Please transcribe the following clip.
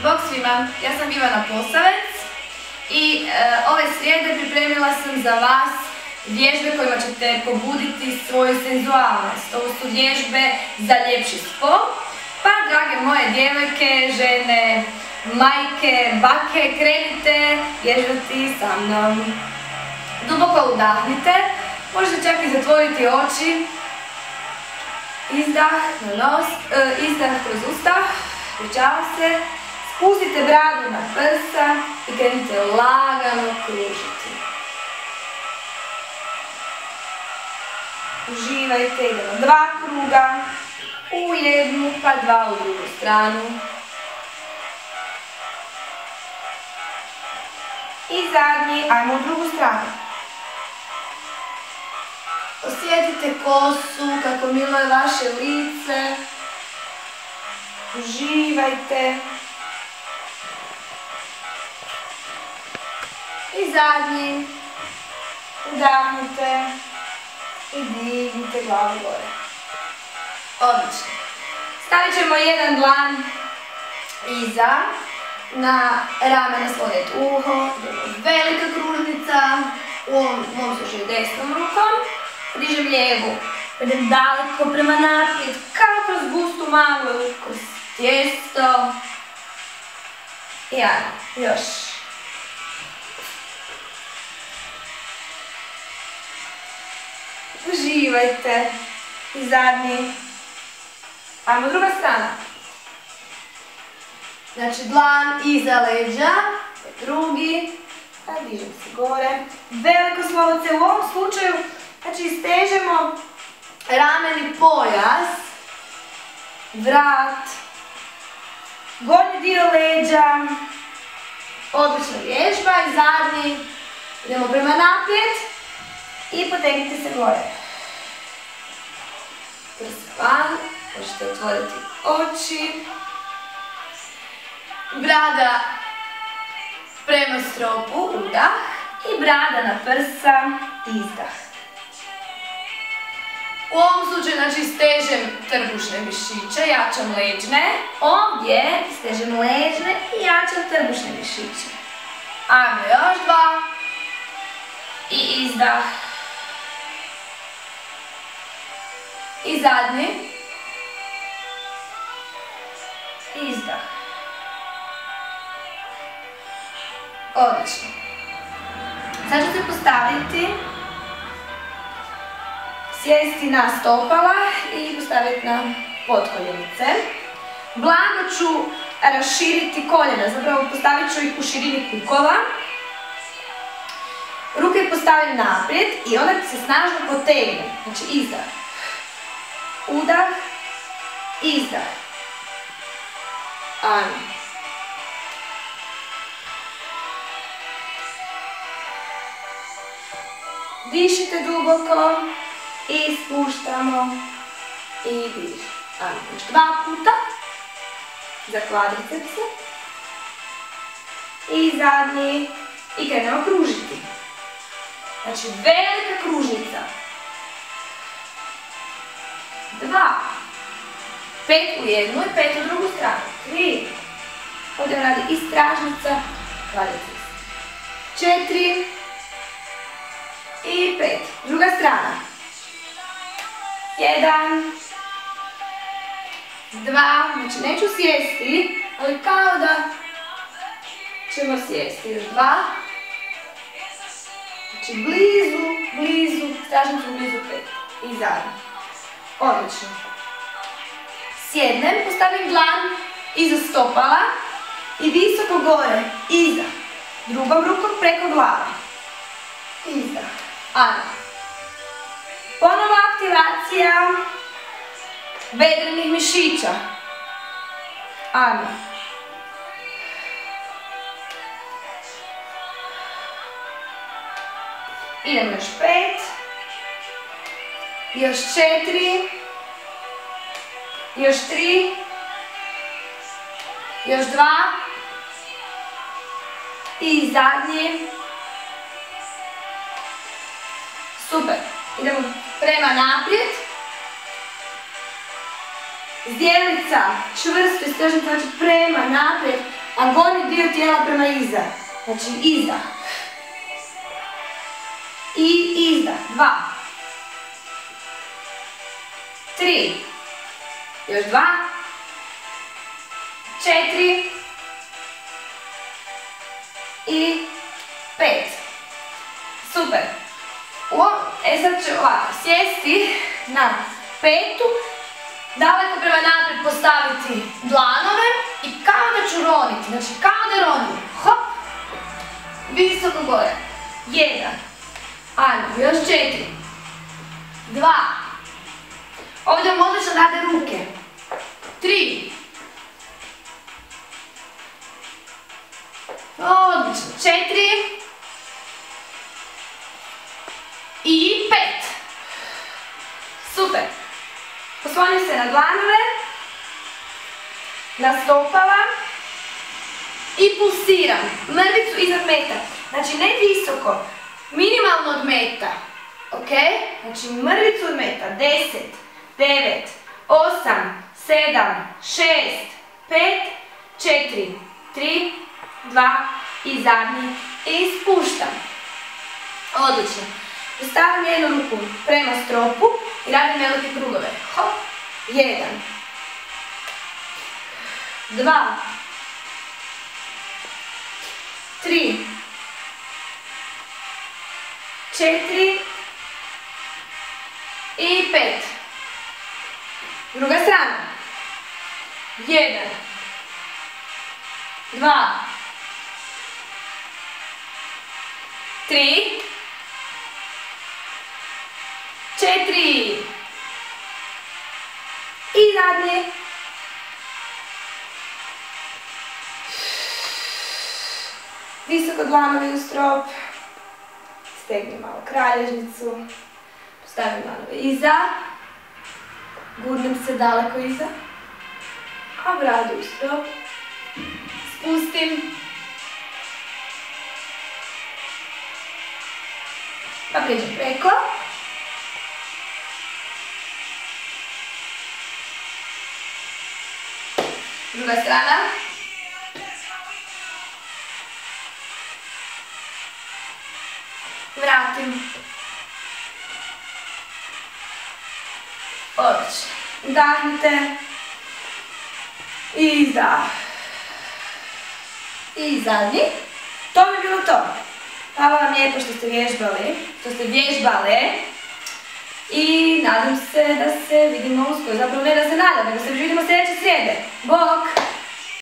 Bog svima, ja sam Ivana Posavec i ove srijede pripremila sam za vas vježbe kojima ćete pobuditi svoju senzualnost. Ovo su vježbe za ljepši spol. Pa, drage moje djevojke, žene, majke, bake, krenite vježbati sa mnom. Duboko udahnite, možete čak i zatvoriti oči. Izdah na nos, izdah kroz usta, pričavam se. Spustite bradu na prsa i krenite lagano kružiti. Uživajte, idemo 2 kruga u jednu pa 2 u drugu stranu. I zadnji, ajmo u drugu stranu. Osjetite kosu, kako milo je vaše lice. Uživajte. I zadnji, udahnite i dignite glavu gore. Odlično. Stavit ćemo jedan dlan iza, na rame naslonit uho, velika kružnica, u ovom mom slučaju desnom rukom, dižem lijevu, idem daleko prema naprijed, kao kroz gustu maglu, kroz tijesto. I ajmo, još. Uživajte. I zadnji. Ajmo druga strana. Znači dlan iza leđa, drugi, a dižem se gore. Veliko slovoce u ovom slučaju, znači stežemo rameni pojas, vrat, gornji dio leđa, odlična vježba i zadnji, idemo prema naprijed i potegnite se gore. Prsan, možete otvoriti oči. Brada prema stropu, udah, i brada na prsa, izdah. U ovom slučaju, znači, stežem trbušne mišiće, jačam leđne. Ovdje stežem leđne i jačam trbušne mišiće. Ajmo još 2. I izdah. I zadnji. Izdah. Odlično. Sad ću se postaviti, sjesti na stopala i postaviti na potkoljenice. Blago ću raširiti koljena, zapravo postavit ću ih u širini kukova. Ruke postavim naprijed i onda se snažno potegnem. Znači izdah, udah, izdah. Ajmo. Dišite duboko i spuštamo i diš. Ajmo, još 2 puta za kvadricepse. I zadnji i krenemo kružiti. Znači velika kružnica. 2. 5 u jednu i 5 u drugu stranu. 3. Ovdje radi i stražnica, kvadriceps. 4. I 5. Druga strana. 1. 2. Znači neću sjesti, ali kao da ćemo sjesti. Još 2. Znači blizu, stražnicu blizu 5. I zadnji. Odlično. Sjednem, postavim dlan iza stopala i visoko gore, iza. Drugom rukom preko glave. Izdah. Ajmo. Ponovo aktivacija bedrenih mišića. Ajmo. Idemo još 5. Još 4. Još 3. Još 2. I zadnji. Super. Idemo prema naprijed. Zdjelica čvrsto i stežno, znači prema naprijed. a gornji dio tijela prema iza. Znači iza. I izdah. 2. 3. Još 2. 4. I 5. Super. Sad ću ovako sjesti na petu, daleko prema naprijed postaviti dlanove i kao da ću roniti, znači kao da ronim. Hop, visoko gore. 1. Ajmo, još 4. 2. Ovdje vam odlično rade ruke. 3. Odlično. 4. I 5. Super. Poslonim se na dlanove, na stopala i pulsiram. Mrvicu iznad meta. Znači ne visoko, minimalno od meta. Ok? Znači mrvicu od meta. 10, 9, 8, 7, 6, 5, 4, 3, 2 i zadnji. I spuštam. Odlično. Stavim jednu ruku prema stropu i radim velike krugove. Hop. 1. 2. 3. 4. I 5. Druga strana. 1. 2. 3. 4. I zadnje. Visoko dlanovi u strop. Stegnem malo kralježnicu. Stavim dlanove iza. Gurnem se daleko iza. A bradu u strop. Spustim. Pa prijeđem preko. Druga strana. Vratim. Odlično. Dahnite. Izdah. I zadnji. To bi bilo to. Hvala vam lijepo što ste vježbale. I nadam se da se vidimo uskoro. Zapravo ne da se nadam, nego se vidimo sljedeće srijede. Bok!